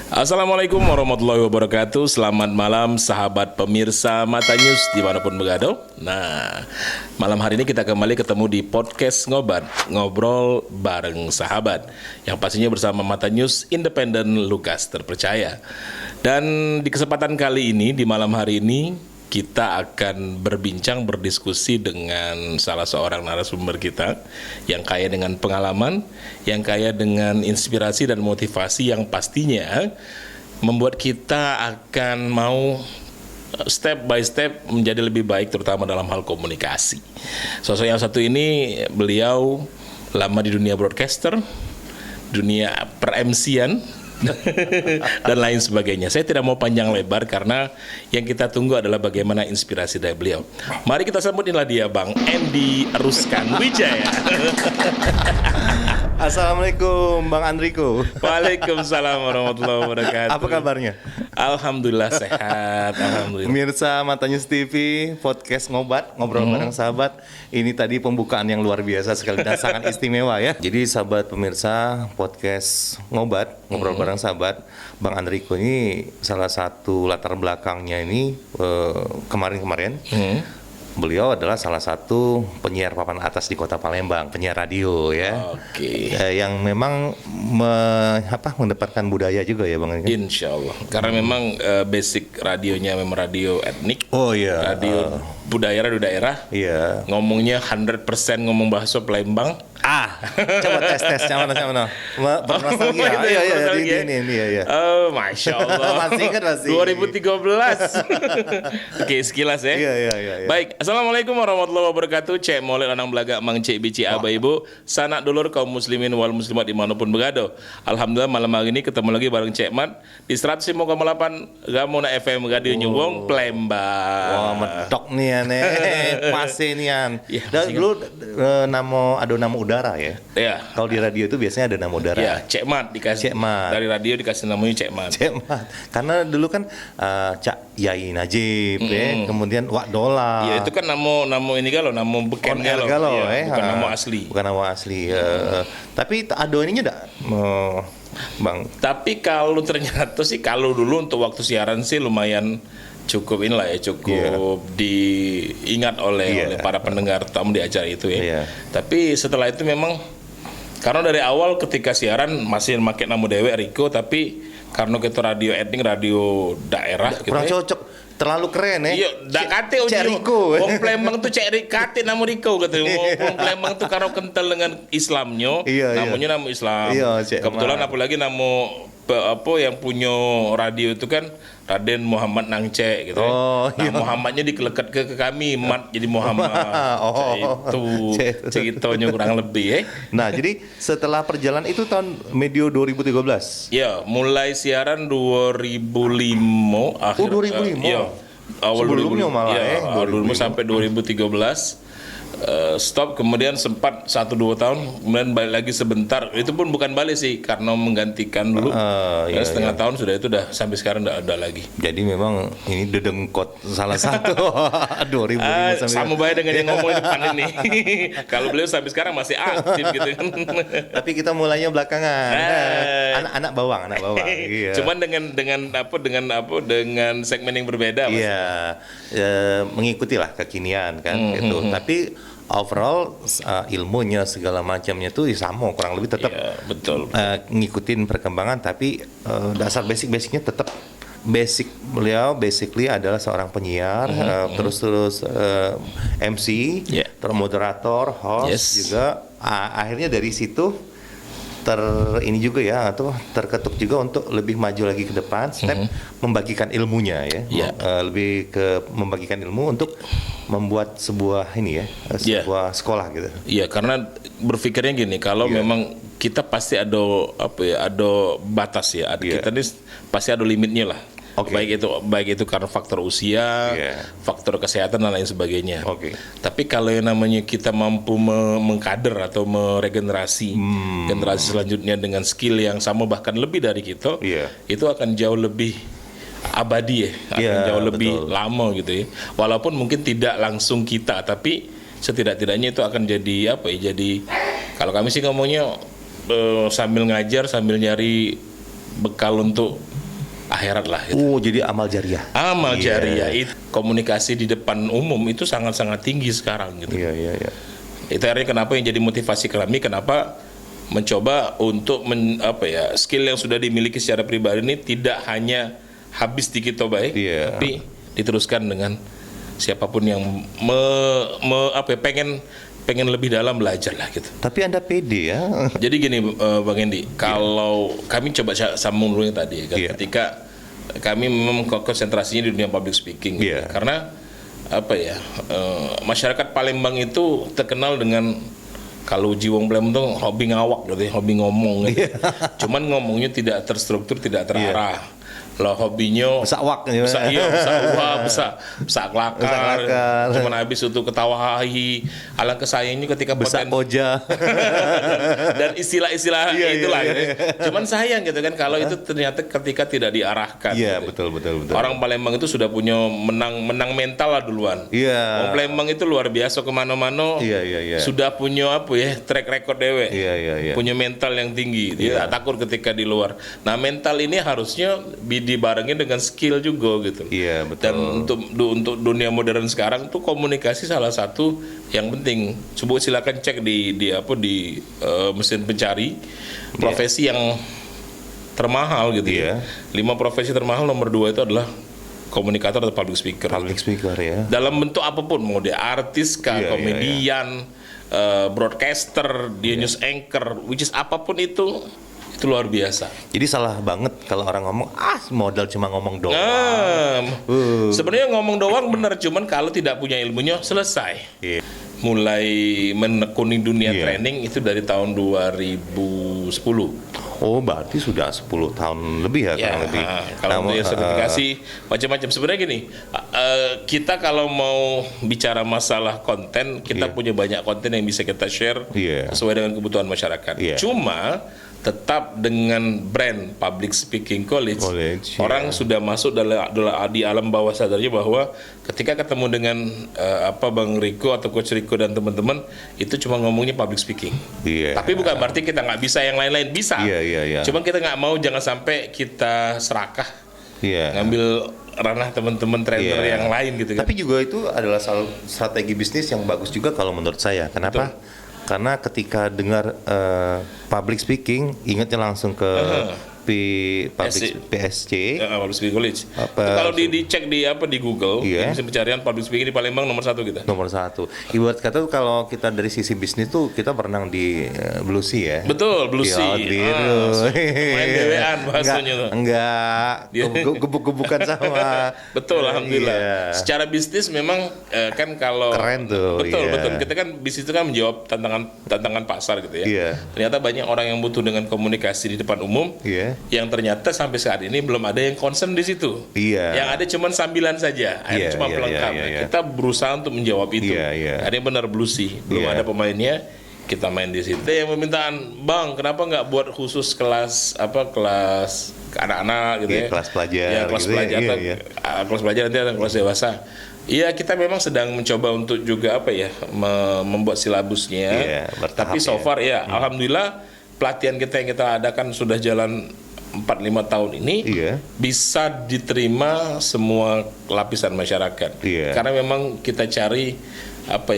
Assalamualaikum warahmatullahi wabarakatuh. Selamat malam sahabat pemirsa Mata News dimanapun berada. Nah, malam hari ini kita kembali ketemu di podcast Ngobat, ngobrol bareng sahabat, yang pastinya bersama Mata News Independen Lukas terpercaya. Dan di kesempatan kali ini, di malam hari ini, kita akan berbincang, berdiskusi dengan salah seorang narasumber kita yang kaya dengan pengalaman, yang kaya dengan inspirasi dan motivasi yang pastinya membuat kita akan mau step by step menjadi lebih baik, terutama dalam hal komunikasi. Sosok yang satu ini, beliau lama di dunia broadcaster, dunia per-MC-an, dan lain sebagainya. Saya tidak mau panjang lebar karena yang kita tunggu adalah bagaimana inspirasi dari beliau. Mari kita sambut, inilah dia Bang Andy Ruskan Wijaya. Assalamualaikum Bang Andriko. Waalaikumsalam warahmatullahi wabarakatuh. Apa kabarnya? Alhamdulillah sehat. Alhamdulillah. Pemirsa Mata News TV, podcast Ngobat, ngobrol bareng sahabat. Ini tadi pembukaan yang luar biasa sekali dan sangat istimewa ya. Jadi sahabat pemirsa podcast Ngobat, ngobrol bareng sahabat, Bang Andriko ini salah satu latar belakangnya ini kemarin-kemarin. Beliau adalah salah satu penyiar papan atas di Kota Palembang, penyiar radio ya. Oke. Yang memang mendapatkan budaya juga ya Bang. Insya Allah. Karena memang basic radionya memang radio etnik. Oh iya. Radio budaya daerah. Iya. Ngomongnya 100% ngomong bahasa Palembang. Coba tes mana. Bernostalgia. Gitu ya, nostalgia. Ini ya. Oh, Masya Allah. Masih ingat masih. 2013. Oke, sekilas ya. Iya. Baik, Assalamualaikum warahmatullahi wabarakatuh. Cek molek lanang belaga mang cek bici aba ibu, sanak dulur kaum muslimin wal muslimat dimanapun berada. Alhamdulillah malam hari ini ketemu lagi bareng Cek Mat di 105,8 Gamona FM Radio Nyuwung Palembang. Wah, medok nih aneh. Masih nih an. Ya, Dan dulu nama udara ya. Ya. Kalau di radio itu biasanya ada nama udara. Ya, Cek Mat dikasih. Cek Mat. Dari radio dikasih namanya Cek Mat. Cek Mat. Karena dulu kan Cak Yai Najib ya, kemudian Wak Dola. Ya, itu kan nama ini kalau nama beken galau ya, bukan nama asli. Bukan nama asli. Tapi ado ininya enggak Bang. Tapi kalau ternyata sih, kalau dulu untuk waktu siaran sih lumayan cukup inilah ya, cukup diingat oleh para pendengar tamu di acara itu ya. Tapi setelah itu memang karena dari awal ketika siaran masih pakai nama Dewe Riko, tapi karena kita radio etnik, radio daerah Kurang gitu cocok. Terlalu keren ya. Iya, dak kate Cek Riko. Wong Palembang tuh cek kate nama Riko gitu. Wong Palembang tuh karena kental dengan Islamnya, namanya nama Islam. Iya, Cek Kebetulan apalagi nama yang punya radio itu kan Raden Muhammad Nangce gitu. Nah, Muhammadnya dikelekat ke kami, Mat jadi Muhammad. Itu ceritanya kurang lebih ya. Nah, jadi setelah perjalanan itu tahun medio 2013. Ya, mulai siaran 2005 akhir. 2005. Iya. Awal Sebelumnya 2005, malah ya, awal 2005 sampai 2013. Stop, kemudian sempat 1-2 tahun, kemudian balik lagi sebentar. Itu pun bukan balik sih, karena menggantikan dulu. Setengah tahun sudah, itu udah sampai sekarang udah ada lagi. Jadi memang ini dedengkot salah satu 2005 sampai sama baik dengan yang ngomong di depan ini. Kalau beliau sampai sekarang masih aktif gitu kan. Tapi kita mulainya belakangan. Anak bawang. Iya. Cuman dengan segmen yang berbeda. Iya. Mengikuti lah kekinian kan gitu. Tapi overall ilmunya segala macamnya tuh sama kurang lebih tetap betul. Ngikutin perkembangan, tapi dasar basicnya tetap basic. Beliau basically adalah seorang penyiar, terus MC, terus moderator, host juga. Akhirnya dari situ ini juga ya, atau terketuk juga untuk lebih maju lagi ke depan, step membagikan ilmunya ya. Lebih ke membagikan ilmu untuk membuat sebuah sebuah sekolah gitu. Iya, karena berpikirnya gini, kalau memang kita pasti ada batas ya. Kita ini pasti ada limitnya lah. Baik itu karena faktor usia, faktor kesehatan dan lain sebagainya. Tapi kalau yang namanya kita mampu mengkader atau meregenerasi generasi selanjutnya dengan skill yang sama bahkan lebih dari kita, itu akan jauh lebih abadi akan jauh lebih lama gitu ya. Walaupun mungkin tidak langsung kita, tapi setidak-tidaknya itu akan jadi jadi kalau kami sih ngomongnya sambil ngajar sambil nyari bekal untuk akhirat lah. Gitu. Oh, jadi amal jariah. Amal jariah itu komunikasi di depan umum itu sangat-sangat tinggi sekarang gitu. Iya. Itu artinya kenapa yang jadi motivasi kami, kenapa mencoba untuk skill yang sudah dimiliki secara pribadi ini tidak hanya habis di kita baik, tapi diteruskan dengan siapapun yang pengen lebih dalam belajar lah gitu. Tapi Anda pede ya. Jadi gini Bang Hendy, kalau kami coba sambung dulu yang tadi kan, ketika kami memang konsentrasinya di dunia public speaking gitu. Karena masyarakat Palembang itu terkenal dengan kalau Jiwong Palembang tuh hobi ngawak gitu, hobi ngomong gitu. Cuman ngomongnya tidak terstruktur, tidak terarah. Lah hobinya bisa kelakar, cuman habis itu ketawa hahi. Alangkah sayangnya ketika besak koja dan istilah-istilah itulah gitu. Cuman sayang gitu kan kalau itu ternyata ketika tidak diarahkan. Iya, gitu. betul. Orang Palembang itu sudah punya menang mental lah duluan. Orang Palembang itu luar biasa kemana-mana. Sudah punya track record dewe. Punya mental yang tinggi. Dia tak takut ketika di luar. Nah, mental ini harusnya dibarengi dengan skill juga gitu. Iya, betul. Dan untuk dunia modern sekarang tuh komunikasi salah satu yang penting. Coba silakan cek di mesin pencari profesi yang termahal gitu ya. 5 profesi termahal, nomor 2 itu adalah komunikator atau public speaker. Public speaker ya. Dalam bentuk apapun, mau dia artis kah, komedian, broadcaster, dia news anchor, which is apapun itu luar biasa. Jadi salah banget kalau orang ngomong modal cuma ngomong doang. Sebenarnya ngomong doang benar, cuman kalau tidak punya ilmunya selesai. Mulai menekuni dunia training itu dari tahun 2010. Oh, berarti sudah 10 tahun lebih ya, kurang lebih. Kalau untuk sertifikasi macam-macam. Sebenarnya gini, kita kalau mau bicara masalah konten, kita punya banyak konten yang bisa kita share sesuai dengan kebutuhan masyarakat. Cuma tetap dengan brand Public Speaking College orang sudah masuk di alam bawah sadarnya bahwa ketika ketemu dengan Bang Riko atau Coach Riko dan teman-teman itu cuma ngomongnya public speaking. Tapi bukan berarti kita nggak bisa yang lain-lain, bisa. Cuma kita nggak mau jangan sampai kita serakah ngambil ranah teman-teman trainer yang lain gitu kan. Tapi juga itu adalah salah strategi bisnis yang bagus juga kalau menurut saya. Kenapa? Betul. Karena ketika dengar public speaking, ingatnya langsung ke PSC, Public Speaking College. Kalau dicek di Google, di mesin pencarian public speaking di Palembang nomor 1 kita. Nomor 1. Ibarat kata kalau kita dari sisi bisnis tuh kita berenang di Blue Sea ya. Betul, Blue Sea. Main dewean bahasanya tuh. Enggak. Gebuk-gebukan sama. Betul, alhamdulillah. Secara bisnis memang kan kalau keren tuh. Betul. Kita kan bisnis itu kan menjawab tantangan pasar gitu ya. Ternyata banyak orang yang butuh dengan komunikasi di depan umum. Yang ternyata sampai saat ini belum ada yang concern di situ. Yang ada cuma sambilan saja, cuma pelengkap. Kita berusaha untuk menjawab itu. Ada yang benar Blue Sea, belum ada pemainnya. Kita main di situ. Yang permintaan, Bang, kenapa nggak buat khusus kelas anak-anak gitu ya? Kelas pelajar. Kelas gitu pelajar. Kelas pelajar nanti ada kelas dewasa. Iya, kita memang sedang mencoba untuk juga membuat silabusnya. Tapi so far alhamdulillah pelatihan kita yang kita adakan sudah jalan 4-5 tahun ini bisa diterima semua lapisan masyarakat. Karena memang kita cari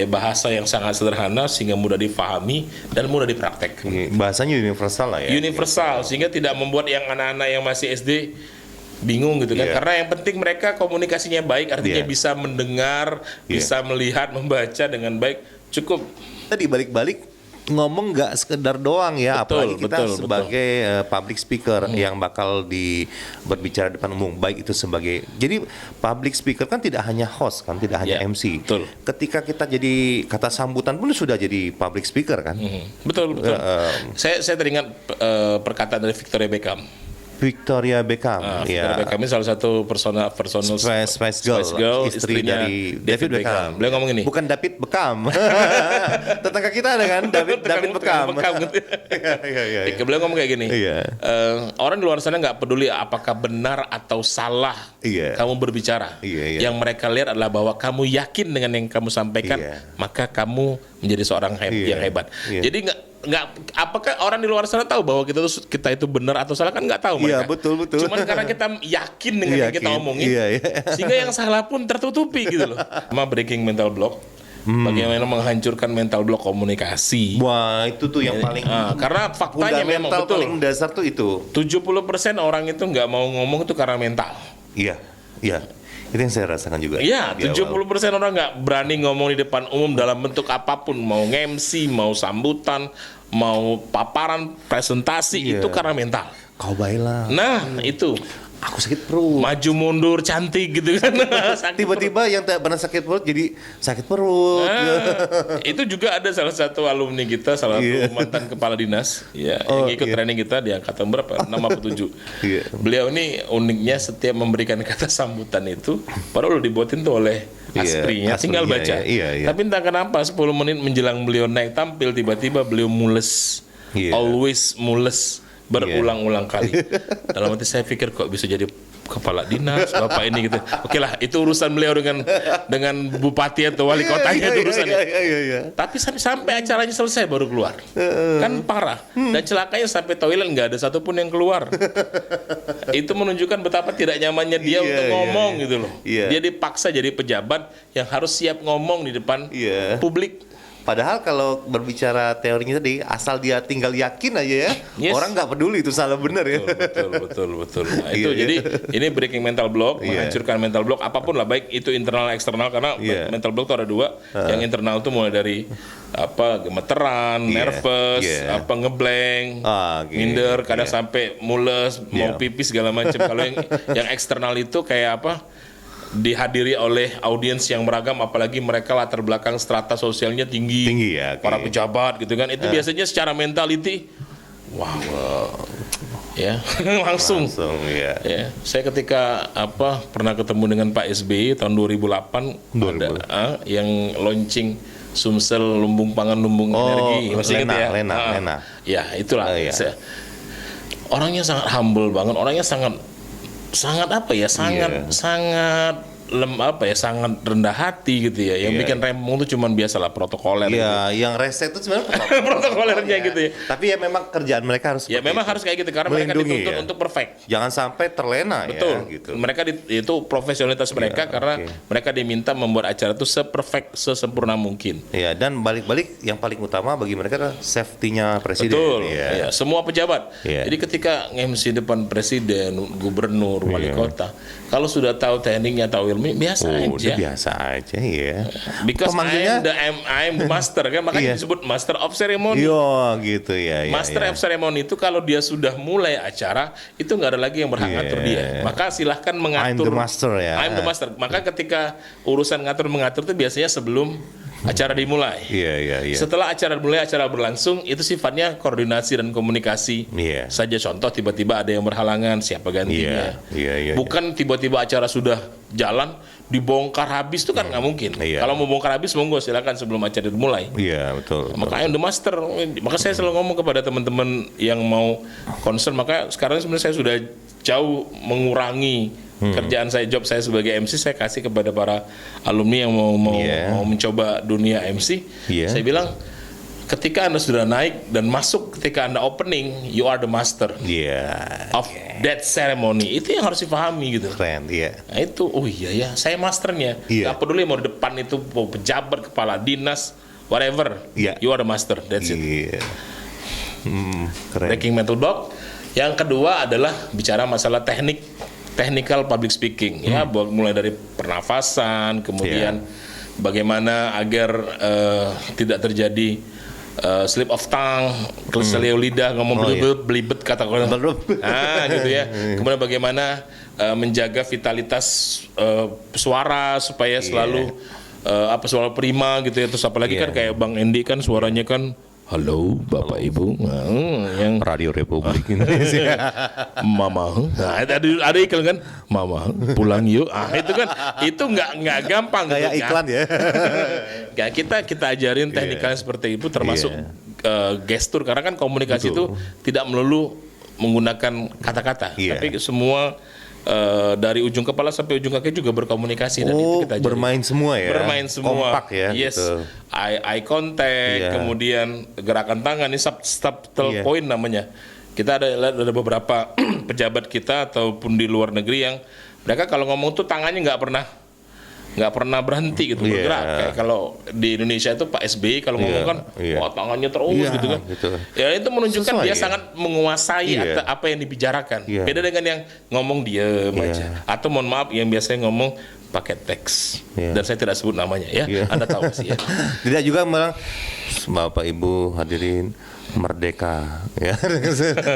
bahasa yang sangat sederhana sehingga mudah difahami dan mudah dipraktek. Bahasanya universal lah ya. Universal sehingga tidak membuat yang anak-anak yang masih SD bingung gitu kan. Karena yang penting mereka komunikasinya baik, artinya bisa mendengar, bisa melihat, membaca dengan baik, cukup. Tadi balik-balik ngomong nggak sekedar doang ya, apalagi kita sebagai public speaker yang bakal berbicara depan umum, baik itu sebagai, jadi public speaker kan tidak hanya host kan, tidak hanya MC. Ketika kita jadi kata sambutan pun sudah jadi public speaker kan. Betul. Saya teringat perkataan dari Victoria Beckham. Victoria Beckham ini salah satu personal Spice Girl, istri dari David Beckham. Beliau ngomong ini. Bukan David Beckham. Tetangga kita ada kan, David Beckham. Beliau ngomong kayak gini. Orang di luar sana nggak peduli apakah benar atau salah kamu berbicara. Yang mereka lihat adalah bahwa kamu yakin dengan yang kamu sampaikan, maka kamu menjadi seorang yang hebat. Jadi nggak, apakah orang di luar sana tahu bahwa kita itu benar atau salah, kan nggak tahu Iya, mereka. betul. Cuman karena kita yakin dengan yang kita omongin, sehingga yang salah pun tertutupi gitu loh. Sama breaking mental block, bagaimana menghancurkan mental block komunikasi. Wah, itu tuh yang paling karena faktanya memang fundamental, betul. paling dasar tuh itu. 70% orang itu nggak mau ngomong itu karena mental. Iya. Itu yang saya rasakan juga. Iya, di 70% orang nggak berani ngomong di depan umum dalam bentuk apapun, mau nge-MC, mau sambutan, mau paparan, presentasi, itu karena mental. Kau baiklah. Nah, itu Aku sakit perut. maju mundur cantik gitu kan. Sakit Tiba-tiba yang tak pernah sakit perut jadi sakit perut. itu juga ada salah satu alumni kita, salah satu mantan kepala dinas, ya, yang ikut training kita di angkatan berapa? 6 atau 7. Beliau ini uniknya setiap memberikan kata sambutan itu, padahal udah dibuatin tuh oleh asprinya, tinggal baca. Tapi entah kenapa 10 menit menjelang beliau naik tampil, tiba-tiba beliau mules, always mules, berulang-ulang kali. Dalam hati saya pikir kok bisa jadi kepala dinas bapak ini gitu. Oke lah, itu urusan beliau dengan bupati atau wali kotanya, itu urusannya. Tapi sampai acaranya selesai baru keluar. Kan parah. Dan celakanya sampai toilet nggak ada satupun yang keluar. Itu menunjukkan betapa tidak nyamannya dia untuk ngomong gitu loh. Dia dipaksa jadi pejabat yang harus siap ngomong di depan publik. Padahal kalau berbicara teorinya tadi, asal dia tinggal yakin aja ya, orang nggak peduli itu salah benar ya. Betul. Nah, itu jadi ini breaking mental block, menghancurkan mental block apapun lah, baik itu internal eksternal, karena mental block itu ada dua. Yang internal itu mulai dari gemeteran, nervous, ngeblank, minder, kadang sampai mules, mau pipis segala macam. Kalau yang eksternal itu kayak dihadiri oleh audiens yang beragam, apalagi mereka latar belakang strata sosialnya tinggi para pejabat gitu kan, itu biasanya secara mentality langsung ya. Saya ketika pernah ketemu dengan Pak SBY tahun 2008 ada yang launching Sumsel lumbung pangan lumbung energi, masih ingat ya? Lena. Ya itulah. Orangnya sangat humble banget, orangnya sangat sangat rendah hati gitu ya. Yang bikin rempong itu cuman biasalah protokoler. Yang rese itu sebenarnya protokolernya gitu ya. Tapi ya memang kerjaan mereka harus memang harus kayak gitu karena mereka dituntut untuk perfect. Jangan sampai terlena. Betul. Gitu. Mereka itu profesionalitas mereka karena mereka diminta membuat acara itu seperfect, sesempurna mungkin. Dan balik-balik yang paling utama bagi mereka adalah safety-nya presiden. Betul. Semua pejabat. Jadi ketika nge-MC depan presiden, gubernur, wali kota, kalau sudah tahu tekniknya, tahu ilmu, biasa aja ya. Because I'm the master kan, makanya disebut master of ceremony. Gitu ya. Master of ceremony itu kalau dia sudah mulai acara itu nggak ada lagi yang berhak ngatur dia. Maka silahkan mengatur. I'm the master ya. I'm the master. Maka ketika urusan mengatur itu biasanya sebelum acara dimulai. Setelah acara dimulai, acara berlangsung, itu sifatnya koordinasi dan komunikasi saja. Contoh, tiba-tiba ada yang berhalangan, siapa gantinya. Bukan tiba-tiba acara sudah jalan dibongkar habis, itu kan nggak mungkin. Kalau mau bongkar habis, monggo silakan sebelum acara dimulai. Betul. Makanya the master. Maka saya selalu ngomong kepada teman-teman yang mau concern. Maka sekarang sebenarnya saya sudah jauh mengurangi kerjaan saya, job saya sebagai MC, saya kasih kepada para alumni yang mau mencoba dunia MC. Saya bilang, ketika Anda sudah naik dan masuk, ketika Anda opening, you are the master of that ceremony. Itu yang harus dipahami gitu. Keren, Nah itu, saya masternya. Gak peduli mau di depan itu mau pejabat, kepala dinas, whatever, you are the master. That's it. Keren. Breaking mental block. Yang kedua adalah bicara masalah technical public speaking, mulai dari pernafasan, kemudian bagaimana agar tidak terjadi slip of tongue, keselio lidah, ngomong belibet kata orang, gitu ya. Kemudian bagaimana menjaga vitalitas suara supaya selalu suara prima gitu ya. Terus apalagi kan kayak Bang Endi kan suaranya kan, halo Bapak Ibu, yang Radio Republik Indonesia. Mama, ada iklan kan, Mama pulang yuk. Itu nggak gampang. Kayak gitu, iklan ya. Kita ajarin tekniknya seperti itu, termasuk gestur, karena kan komunikasi itu tidak melulu menggunakan kata-kata, tapi semua dari ujung kepala sampai ujung kaki juga berkomunikasi dan itu kita ajarin. Bermain semua ya. Bermain semua. Kompak ya. Yes. Gitu. Eye contact, kemudian gerakan tangan, ini subtle point namanya. Kita ada beberapa pejabat kita ataupun di luar negeri yang mereka kalau ngomong tuh tangannya nggak pernah berhenti gitu bergerak. Kayak kalau di Indonesia itu Pak SBY kalau ngomong kan, wah tangannya terus gitu kan. Gitu. Ya itu menunjukkan dia sangat menguasai apa yang dibicarakan. Beda dengan yang ngomong diem aja. Atau mohon maaf yang biasanya ngomong pakai teks. Dan saya tidak sebut namanya ya. Anda tahu sih ya. Tidak juga bilang Bapak Ibu hadirin merdeka ya.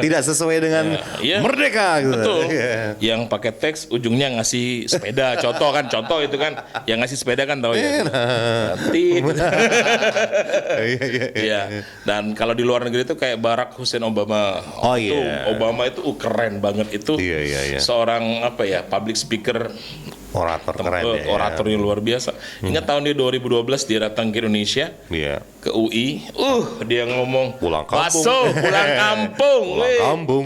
Tidak sesuai dengan merdeka gitu. Betul. Yang pakai teks ujungnya ngasih sepeda, contoh itu kan yang ngasih sepeda kan tahu ya. Iya. Dan kalau di luar negeri itu kayak Barack Hussein Obama. Obama itu keren banget itu. Seorang public speaker, orator keren ya. Oratornya luar biasa. Ingat tahun 2012 dia datang ke Indonesia. Ke UI. Dia ngomong pulang kampung. Pulang kampung. Pulang kampung.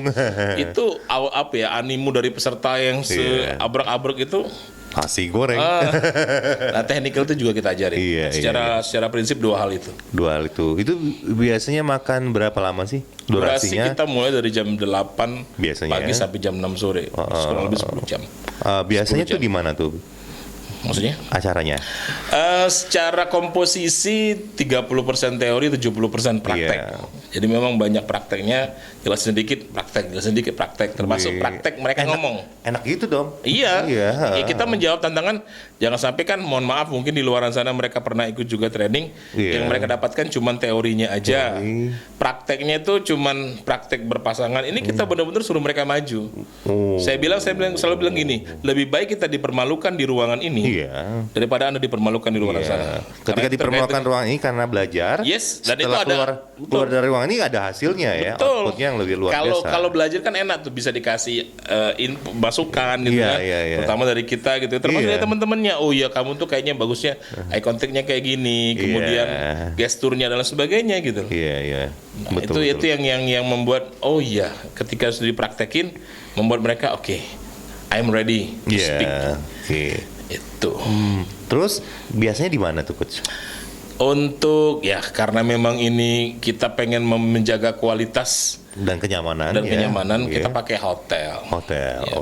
Itu animu dari peserta yang seabrek-abrek itu nasi goreng. Nah, teknikal itu juga kita ajarin. Secara prinsip dua hal itu. Itu biasanya makan berapa lama sih? Durasi kita mulai dari jam 8 biasanya pagi sampai jam 6 sore. Kurang lebih 10 jam. Biasanya tuh di mana tuh? Maksudnya? Acaranya? Secara komposisi 30% teori, 70% praktek. Jadi memang banyak prakteknya, jelasin dikit praktek, termasuk praktek mereka ngomong. Enak gitu dong. Iya. Kita menjawab tantangan, jangan sampai kan mohon maaf mungkin di luar sana mereka pernah ikut juga training, yang mereka dapatkan cuman teorinya aja. Prakteknya itu cuman praktek berpasangan. Ini kita benar-benar suruh mereka maju. Saya selalu bilang gini, lebih baik kita dipermalukan di ruangan ini daripada Anda dipermalukan di luar sana. Ketika dipermalukan ruangan ini karena belajar, dan itu ada keluar dari ruangan ini ada hasilnya ya, outputnya yang lebih luar biasa. Kalau belajar kan enak tuh bisa dikasih masukan gitu kan, terutama dari kita gitu, termasuk dari teman-temannya. Oh iya kamu tuh kayaknya bagusnya eye contact-nya kayak gini, kemudian gesturnya dan sebagainya gitu. Betul, itu yang membuat ketika sudah dipraktekin membuat mereka I'm ready to speak. Itu. Terus biasanya di mana tuh coach? Untuk karena memang ini kita pengen menjaga kualitas dan kenyamanan kita pakai hotel.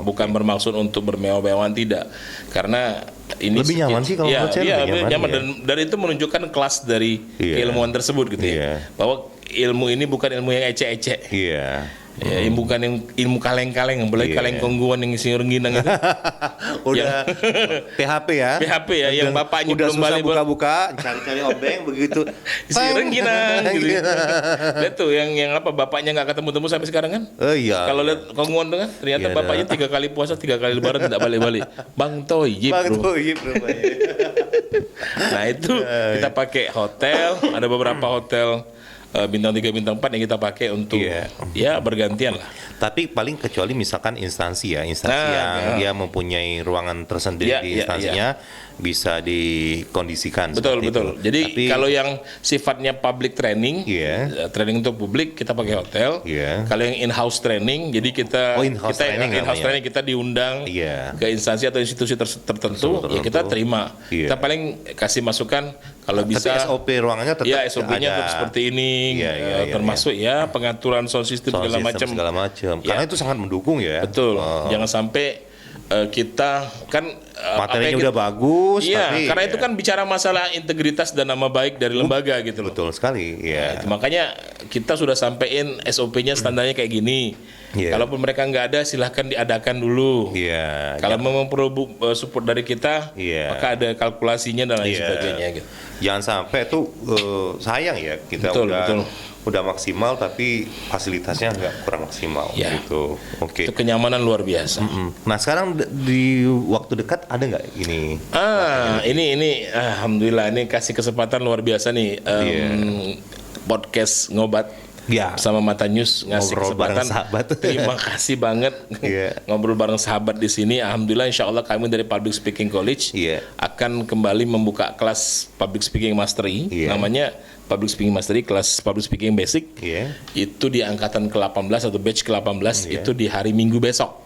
Bukan bermaksud untuk bermewah-mewahan, tidak, karena ini lebih nyaman sih kalau menurut saya lebih nyaman. Dan itu menunjukkan kelas dari keilmuan tersebut gitu bahwa ilmu ini bukan ilmu yang ecek-ecek. Bukan ilmu kaleng-kaleng, boleh kaleng kongguan yang isi rengginang itu. Udah PHP ya, yang bapaknya udah belum balik buka-buka, cari-cari obeng begitu. Isi rengginang gitu. Lihat tuh yang bapaknya nggak ketemu-temu sampai sekarang kan? Kalau lihat kongguan tuh kan, ternyata bapaknya 3 kali puasa, 3 kali lebaran tidak balik-balik. Bang Toyib bro. Nah itu kita pakai hotel, ada beberapa hotel bintang 3, bintang 4 yang kita pakai untuk bergantian lah. Tapi paling kecuali misalkan instansi yang dia mempunyai ruangan tersendiri di instansinya bisa dikondisikan. Betul. Jadi kalau yang sifatnya public training, training untuk publik kita pakai hotel. Kalau yang in-house training, jadi kita training kita diundang ke instansi atau institusi tertentu, kita terima. Kita paling kasih masukan kalau bisa. Tapi SOP ruangannya tetap SOP-nya seperti ini, termasuk pengaturan sound system segala macam. Karena itu sangat mendukung ya. Betul. Jangan sampai kita kan materinya udah bagus, tapi karena itu kan bicara masalah integritas dan nama baik dari lembaga gitu loh. Betul sekali. Itu makanya kita sudah sampein SOP-nya standarnya kayak gini. Kalaupun mereka nggak ada, silahkan diadakan dulu. Kalau memang perlu support dari kita, maka ada kalkulasinya dan lain sebagainya. Gitu. Jangan sampai tuh sayang ya kita udah maksimal tapi fasilitasnya nggak kurang maksimal gitu. Itu kenyamanan luar biasa. Nah sekarang di waktu dekat ada nggak ini? Ini alhamdulillah ini kasih kesempatan luar biasa nih podcast ngobat sama Mata News ngasih ngobrol kesempatan. Bareng sahabat. Terima kasih banget ngobrol bareng sahabat di sini. Alhamdulillah insya Allah kami dari Public Speaking College akan kembali membuka kelas Public Speaking Mastery. Namanya Public Speaking Mastery, kelas Public Speaking Basic. Itu di angkatan ke-18 atau batch ke-18 itu di hari Minggu besok.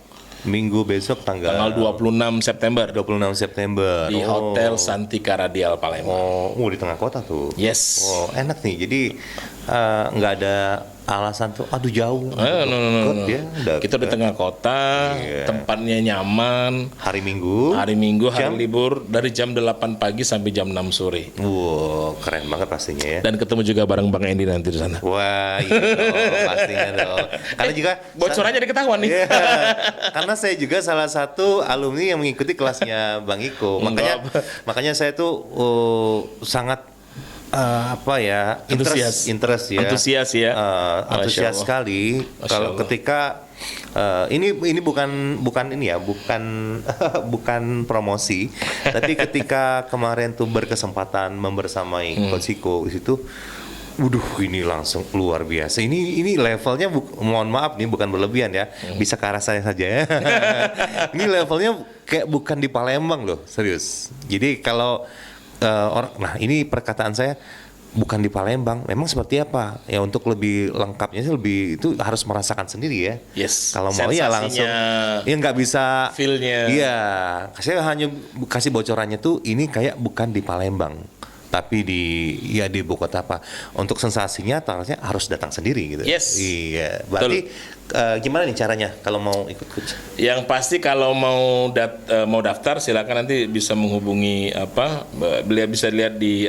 Minggu besok tanggal 26 September 26 September di Hotel Santika Radial Palembang. Oh, di tengah kota tuh. Yes. Oh, enak nih. Jadi nggak ada alasan tuh, aduh jauh. No. Ya, kita di tengah kota, tempatnya nyaman. Hari Minggu, hari libur dari jam 8 pagi sampai jam 6 sore. Wow, keren banget pastinya ya. Dan ketemu juga bareng Bang Endi nanti di sana. Wah, iya dong, pastinya dong. Karena juga bocorannya diketahuan nih. Iya, karena saya juga salah satu alumni yang mengikuti kelasnya Bang Iko. Makanya saya tuh sangat antusias ya, antusias sekali kalau ketika ini bukan promosi, tapi ketika kemarin tuh berkesempatan membersamai Coach Iko di situ. Ini langsung luar biasa. Ini levelnya mohon maaf nih, bukan berlebihan ya. Bisa ke arah saya saja ya. Ini levelnya kayak bukan di Palembang loh, serius. Jadi kalau ini perkataan saya bukan di Palembang. Memang seperti apa? Ya untuk lebih lengkapnya sih itu harus merasakan sendiri ya. Yes. Kalau mau ya langsung. Ya nggak bisa. Feel-nya. Iya. Saya hanya kasih bocorannya tuh ini kayak bukan di Palembang, tapi di ibu kota apa. Untuk sensasinya harus datang sendiri gitu. Yes. Iya. Berarti gimana nih caranya kalau mau ikut coach? Yang pasti kalau mau daftar silakan nanti bisa menghubungi beliau bisa lihat di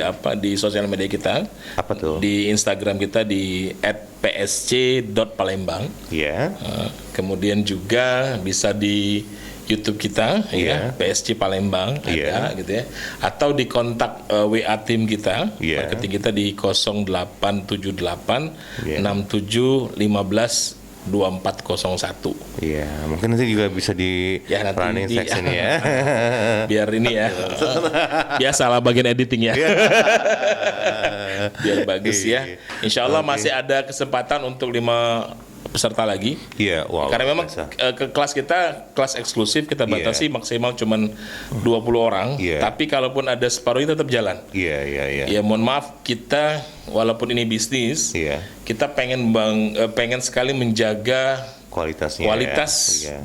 sosial media kita. Apa tuh? Di Instagram kita di @psc.palembang. Iya. Kemudian juga bisa di YouTube kita ya, PSG Palembang ada gitu ya, atau di kontak WA tim kita, marketing kita di 0878 67 15 2401. Iya, mungkin nanti juga bisa di running section ya. Biar ini ya. Biasalah bagian editing ya. Biar bagus ya. Insya Allah masih ada kesempatan untuk 5 peserta lagi. Iya, wow. Karena memang kelas kita kelas eksklusif, kita batasi maksimal cuman 20 orang. Tapi kalaupun ada separuhnya tetap jalan. Iya. Ya mohon maaf, kita walaupun ini bisnis, kita pengen sekali menjaga kualitas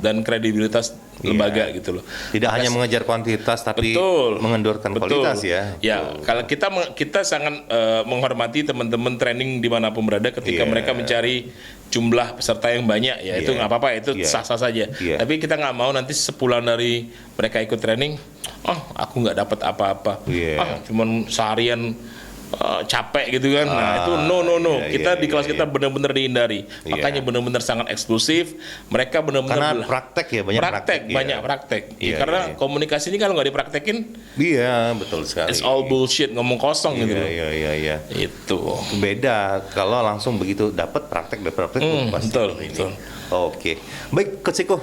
dan kredibilitas lembaga gitu loh. Tidak hanya mengejar kuantitas tapi mengendorkan kualitas ya. Ya, kalau kita sangat menghormati teman-teman training dimanapun berada ketika mereka mencari jumlah peserta yang banyak ya itu nggak apa-apa, itu sah-sah saja. Tapi kita nggak mau nanti sepulang dari mereka ikut training, aku nggak dapat apa-apa, cuman seharian capek gitu kan. Nah itu no. Kita di kelas kita benar-benar dihindari. Makanya benar-benar sangat eksklusif. Mereka benar-benar karena praktek ya, banyak praktek. Karena komunikasi ini kalau nggak dipraktekin, betul sekali. It's all bullshit, ngomong kosong gitu. Iya. Itu beda kalau langsung begitu dapat praktek pasti. Betul. Oke, baik Coach Iko,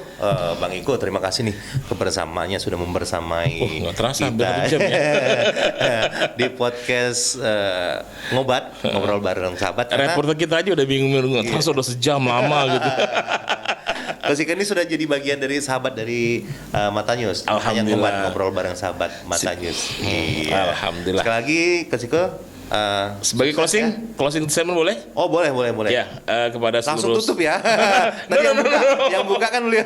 Bang Iko, terima kasih nih kebersamaannya sudah membersamai nggak terasa kita jam ya. di podcast ngobrol bareng sahabat. Reporter kita aja udah bingung, terasa udah sejam lama gitu. Coach Iko ini sudah jadi bagian dari sahabat dari Mata News. Alhamdulillah. Ngobrol bareng sahabat Mata News. Alhamdulillah. Sekali lagi Coach Iko. Sebagai closing statement boleh? Oh boleh. Ya, kepada langsung seluruh... tutup ya. Yang buka kan beliau.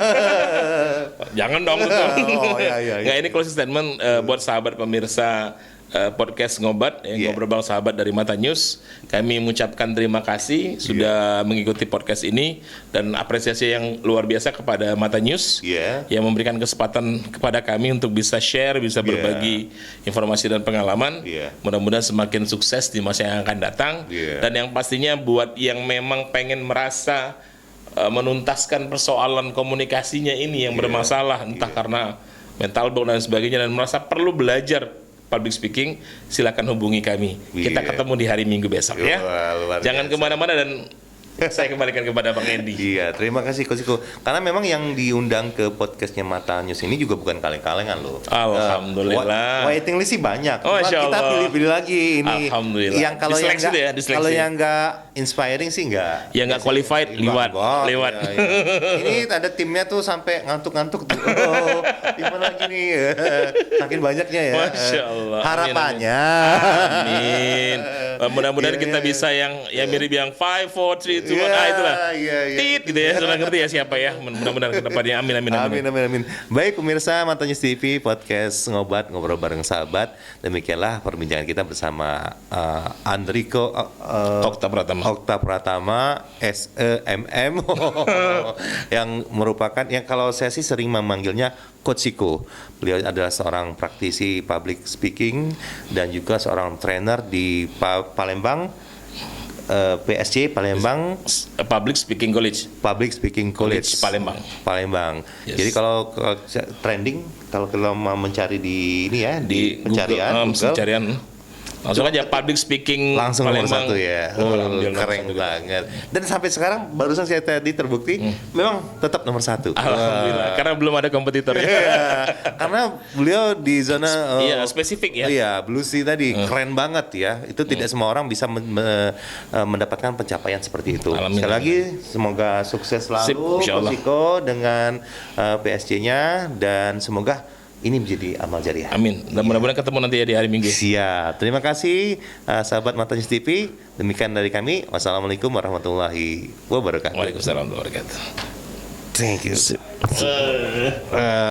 Jangan dong tutup. Iya. Nggak, ini closing statement buat sahabat pemirsa podcast Ngobat, Ngobrol Bareng Sahabat dari Mata News. Kami mengucapkan terima kasih sudah mengikuti podcast ini dan apresiasi yang luar biasa kepada Mata News yang memberikan kesempatan kepada kami untuk bisa share, bisa berbagi informasi dan pengalaman. Mudah-mudahan semakin sukses di masa yang akan datang. Dan yang pastinya buat yang memang pengen merasa menuntaskan persoalan komunikasinya ini yang bermasalah, entah karena mental block dan sebagainya, dan merasa perlu belajar public speaking, silakan hubungi kami. Kita ketemu di hari Minggu besok ya. Jangan kemana-mana dan saya kembalikan kepada Bang Endi. Iya, terima kasih Coach Iko. Karena memang yang diundang ke podcastnya Mata News ini juga bukan kaleng-kalengan loh. Alhamdulillah. Waiting list sih banyak. Kita pilih-pilih lagi ini. Alhamdulillah. Yang kalau yang nggak inspiring sih nggak. Yang nggak qualified lewat. Ya. Ini ada timnya tuh sampai ngantuk-ngantuk tuh. Gimana lagi nih? Saking banyaknya ya. Masya Allah. Harapannya. Amin. Mudah-mudahan kita bisa yang mirip yang 5, 4, 3, cuma itulah. Iya. Tit gitu ya, sudah ngerti ya siapa ya. Mudah-mudahan ke depannya amin. Baik pemirsa Mata News TV podcast ngobrol bareng sahabat. Demikianlah perbincangan kita bersama Andriko Okta Pratama SEMM yang merupakan yang kalau saya sih sering memanggilnya Coach Siko. Beliau adalah seorang praktisi public speaking dan juga seorang trainer di Palembang, PSC Palembang Public Speaking College Palembang. Yes. Jadi kalau trending kalau mau mencari di ini ya di pencarian Google, langsung aja public speaking langsung nomor Palembang. satu ya. Keren banget. Dan sampai sekarang barusan saya tadi terbukti memang tetap nomor satu. Alhamdulillah. Karena belum ada kompetitor ya. Karena beliau di zona spesifik ya. Iya, Blue Sea tadi keren banget ya. Itu tidak semua orang bisa mendapatkan pencapaian seperti itu. Sekali lagi semoga sukses selalu Siko dengan PSG-nya dan semoga ini menjadi amal jariah. Amin. Dan mudah-mudahan ketemu nanti ya di hari Minggu. Siap. Terima kasih sahabat Mata News TV. Demikian dari kami. Wassalamualaikum warahmatullahi wabarakatuh. Waalaikumsalam warahmatullahi wabarakatuh. Thank you.